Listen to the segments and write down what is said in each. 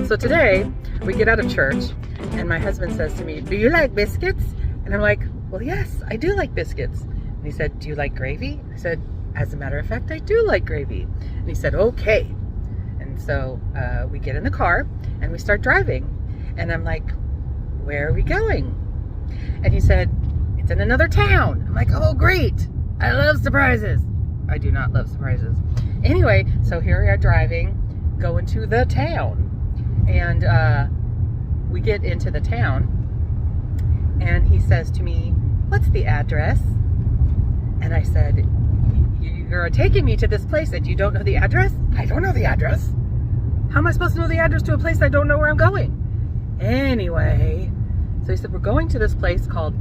So today we get out of church and my husband says to me, "Do you like biscuits?" And I'm like, "Well, yes, I do like biscuits." And he said, "Do you like gravy?" I said, "As a matter of fact, I do like gravy." And he said, "Okay." And so we get in the car and we start driving. And I'm like, "Where are we going?" And he said, "It's in another town." I'm like, "Oh, great. I love surprises." I do not love surprises. Anyway, so here we are driving, going to the town. And we get into the town and he says to me, "What's the address?" And I said, "You're taking me to this place and you don't know the address?" "I don't know the address. How am I supposed to know the address to a place I don't know where I'm going?" Anyway, so he said, "We're going to this place called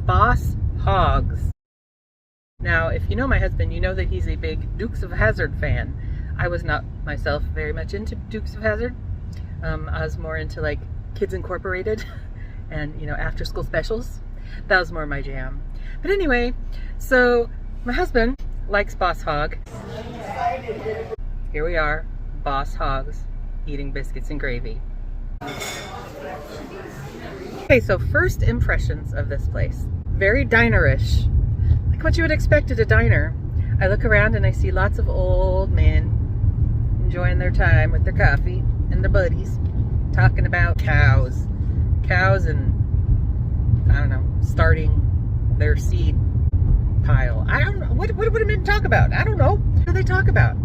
Boss Hogs." Now, if you know my husband, you know that he's a big Dukes of Hazzard fan. I was not myself very much into Dukes of Hazzard. I was more into like Kids Incorporated and, you know, after school specials. That was more my jam. But anyway, so my husband likes Boss Hog. Here we are, Boss Hogs, eating biscuits and gravy. Okay, so first impressions of this place. Very dinerish. Like what you would expect at a diner. I look around and I see lots of old men enjoying their time with their coffee and their buddies, talking about cows and, I don't know, starting their seed pile. I don't know. What do men talk about? I don't know. What do they talk about?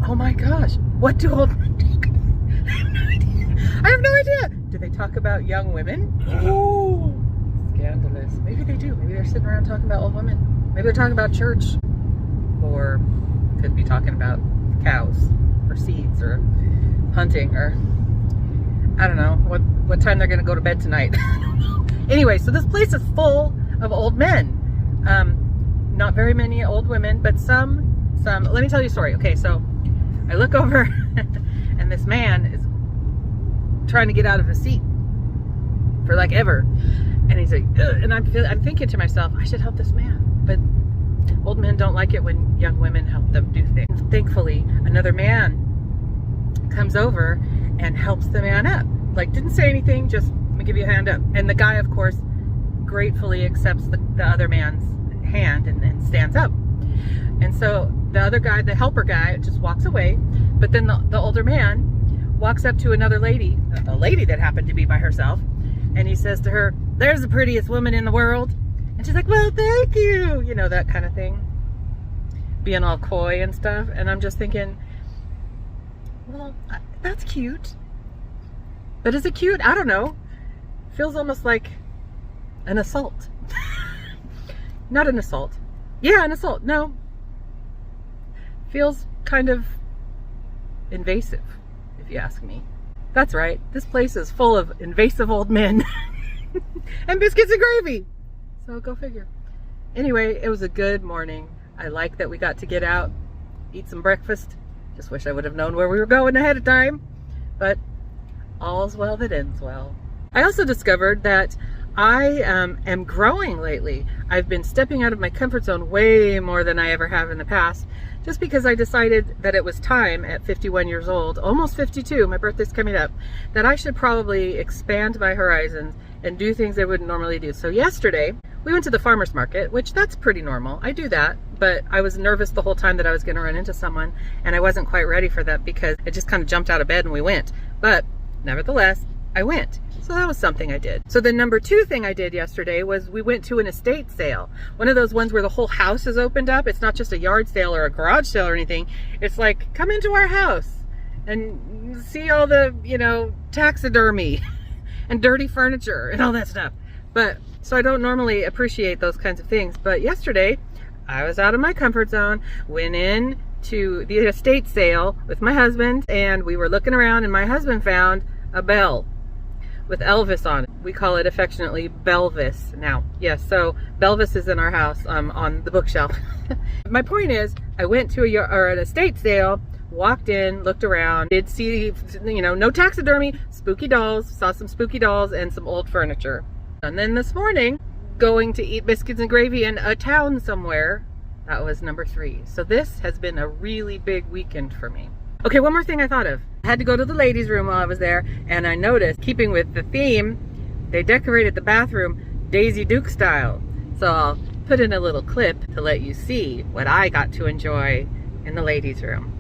Oh my gosh. What do old men talk about? I have no idea. I have no idea. Do they talk about young women? Oh, scandalous. Maybe they do. Maybe they're sitting around talking about old women. Maybe they're talking about church. Or could be talking about cows or seeds or hunting or I don't know what time they're gonna go to bed tonight. I don't know. Anyway, so this place is full of old men. Not very many old women, but some. Let me tell you a story. Okay, so I look over and this man is trying to get out of his seat for like ever. And he's like, ugh, and I'm thinking to myself, I should help this man. But old men don't like it when young women help them do things. Thankfully, another man comes over and helps the man up. Like, didn't say anything, just, "Let me give you a hand up." And the guy, of course, gratefully accepts the other man's hand and stands up. And so the other guy, the helper guy, just walks away. But then the older man walks up to another lady, a lady that happened to be by herself, and he says to her, "There's the prettiest woman in the world." And she's like, "Well, thank you." You know, that kind of thing. Being all coy and stuff. And I'm just thinking, well, that's cute. But is it cute? I don't know. Feels almost like an assault. Not an assault. Yeah, an assault. No. Feels kind of invasive, if you ask me. That's right. This place is full of invasive old men. And biscuits and gravy. So go figure. Anyway, it was a good morning. I like that we got to get out, eat some breakfast. Just wish I would have known where we were going ahead of time. But all's well that ends well. I also discovered that I am growing lately. I've been stepping out of my comfort zone way more than I ever have in the past, just because I decided that it was time at 51 years old, almost 52, my birthday's coming up, that I should probably expand my horizons and do things I wouldn't normally do. So yesterday, we went to the farmer's market, which that's pretty normal. I do that, but I was nervous the whole time that I was gonna run into someone, and I wasn't quite ready for that because it just kind of jumped out of bed and we went. But nevertheless, I went. So that was something I did. So the number 2 thing I did yesterday was we went to an estate sale. One of those ones where the whole house is opened up. It's not just a yard sale or a garage sale or anything. It's like, come into our house and see all the, you know, taxidermy and dirty furniture and all that stuff. But so I don't normally appreciate those kinds of things. But yesterday I was out of my comfort zone, went in to the estate sale with my husband, and we were looking around and my husband found a bell with Elvis on it. We call it affectionately Belvis now. Yes, so Belvis is in our house on the bookshelf. My point is, I went to an estate sale, walked in, looked around, did see, you know, no taxidermy, spooky dolls, saw some spooky dolls and some old furniture. And then this morning, going to eat biscuits and gravy in a town somewhere. That was number 3. So this has been a really big weekend for me. Okay, one more thing I thought of. I Had to go to the ladies' room while I was there, and I noticed, keeping with the theme, they decorated the bathroom Daisy Duke style. So I'll put in a little clip to let you see what I got to enjoy in the ladies' room.